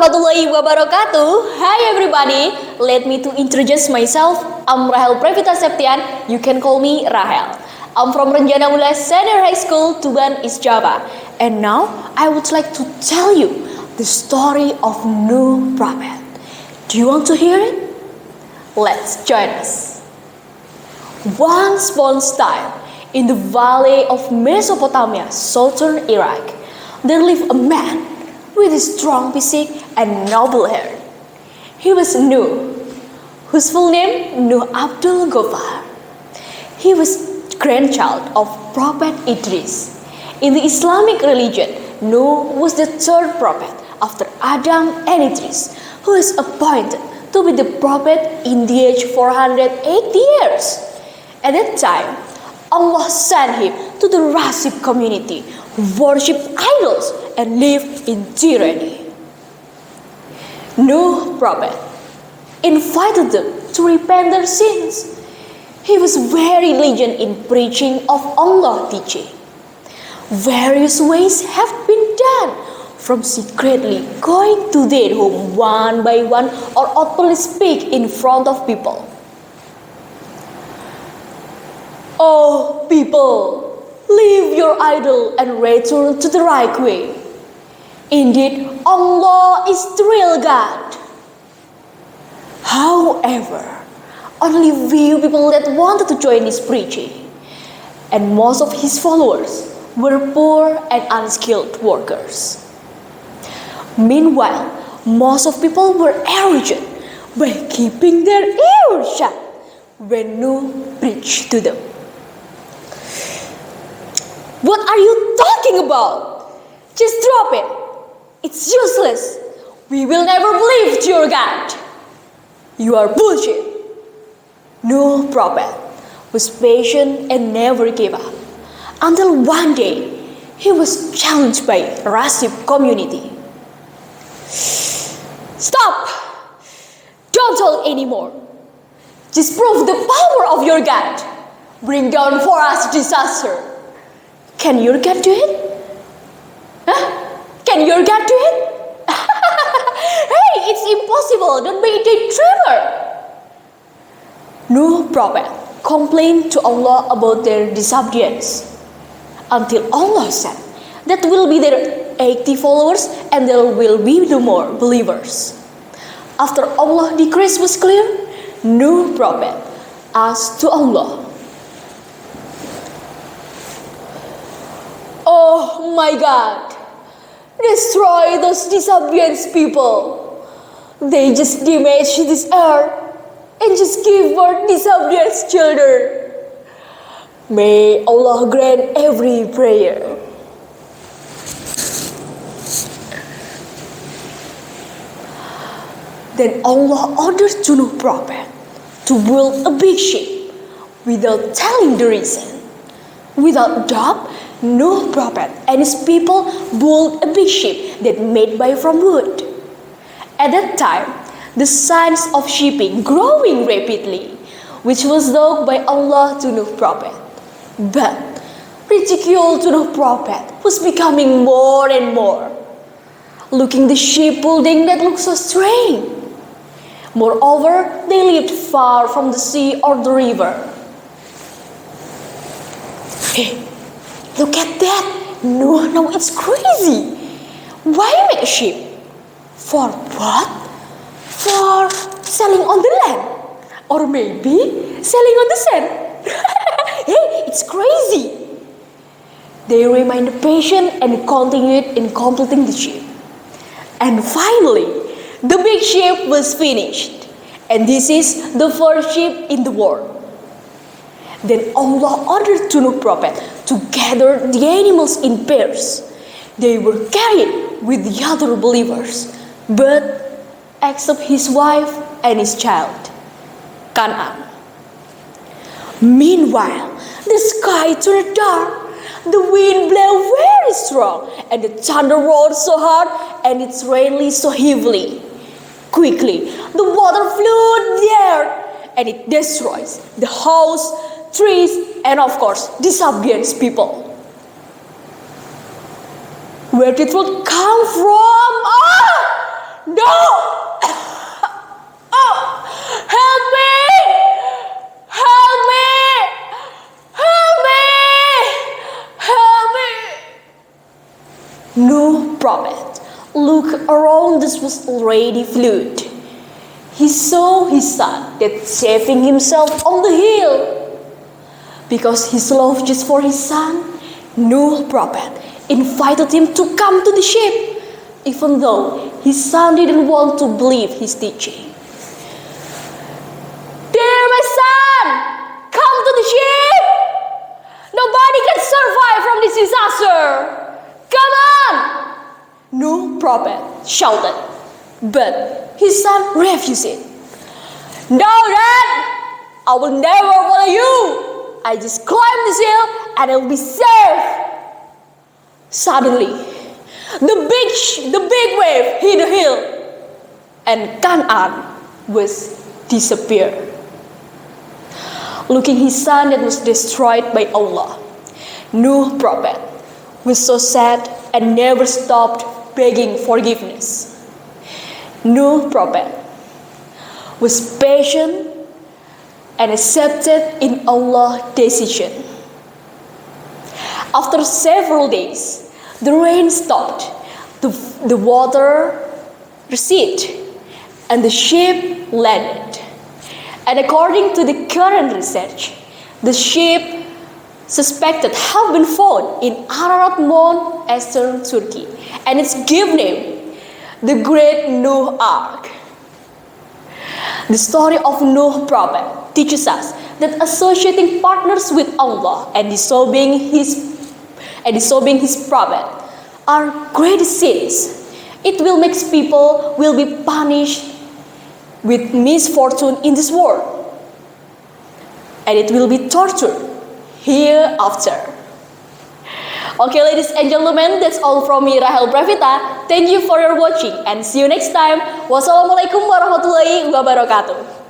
warahmatullahi wabarakatuh. Hi everybody, let me to introduce myself. I'm Pravita. You can call me Rahel. I'm from Renjana Senior High School, Tuban, East Java. And now I would like to tell you the story of Nuh Prophet. Do you want to hear it? Let's join us. Once upon a time, in the valley of Mesopotamia, southern Iraq, there lived a man with a strong physique and noble hair. He was Nuh, whose full name Nuh Abdul Ghaffar. He was grandchild of Prophet Idris. In the Islamic religion, Nuh was the third prophet after Adam and Idris, who was appointed to be the prophet in the age 480 years. At that time, Allah sent him to the Rasib community who worshipped idols and lived in tyranny. Nuh Prophet invited them to repent their sins. He was very diligent in preaching of Allah's teaching. Various ways have been done, from secretly going to their home one by one or openly speak in front of people. Oh people, leave your idol and return to the right way. Indeed, Allah is the real God. However, only few people that wanted to join his preaching, and most of his followers were poor and unskilled workers. Meanwhile, most of people were arrogant by keeping their ears shut when Nuh preached to them. What are you talking about? Just drop it. It's useless. We will never believe to your God. You are bullshit. Nuh Prophet was patient and never gave up, until one day he was challenged by a Rasib community. Stop! Don't talk anymore. Just prove the power of your God. Bring down for us disaster. Can your God do it? Huh? Can your God do it? Hey, it's impossible. Don't be a daydreamer. Nuh Prophet complained to Allah about their disobedience, until Allah said that will be their 80 followers and there will be no more believers. After Allah's decree was clear, Nuh Prophet asked to Allah, "Oh my God, destroy those disobedient people. They just damage this earth and just give birth disobedient children. May Allah grant every prayer." Then Allah ordered to Nuh Prophet to build a big ship without telling the reason. Without doubt, Nuh Prophet and his people built a big ship that made by from wood. At that time, the science of shipping growing rapidly, which was taught by Allah to Nuh Prophet. But ridicule to Nuh Prophet was becoming more and more. Looking the ship building that looked so strange. Moreover, they lived far from the sea or the river. Hey, look at that! No, it's crazy. Why make a ship? For what? For selling on the land? Or maybe selling on the sand? Hey, it's crazy. They remained patient and continued in completing the ship. And finally, the big ship was finished. And this is the first ship in the world. Then Allah ordered to Nuh Prophet to gather the animals in pairs. They were carried with the other believers, but except his wife and his child, Canaan. Meanwhile, the sky turned dark, the wind blew very strong, and the thunder roared so hard, and it rained so heavily. Quickly, the water flooded the earth, and it destroys the house, trees, and of course, disobedient people. Where did food come from? No! Oh! Help me! Help me! Help me! Help me! No prophet looked around. This was already flood. He saw his son that saving himself on the hill. Because his love just for his son, no prophet invited him to come to the ship, even though his son didn't want to believe his teaching. Dear my son, come to the ship. Nobody can survive from this disaster. Come on! No prophet shouted, but his son refused it. No, Dad, I will never follow you. I just climb this hill and I'll be safe. Suddenly, the big wave hit the hill, and Canaan was disappeared. Looking his son that was destroyed by Allah, Nuh prophet was so sad and never stopped begging forgiveness. Nuh prophet was patient and accepted in Allah's decision. After several days, the rain stopped, the water receded, and the ship landed. And according to the current research, the ship suspected have been found in Ararat Mount, eastern Turkey, and it's given name the Great Nuh Ark. The story of Nuh prophet teaches us that associating partners with Allah and disobeying his prophet are great sins. It will make people will be punished with misfortune in this world, and it will be tortured hereafter. Okay, ladies and gentlemen, that's all from me, Rahel Pravita. Thank you for your watching and see you next time. Wassalamualaikum warahmatullahi wabarakatuh.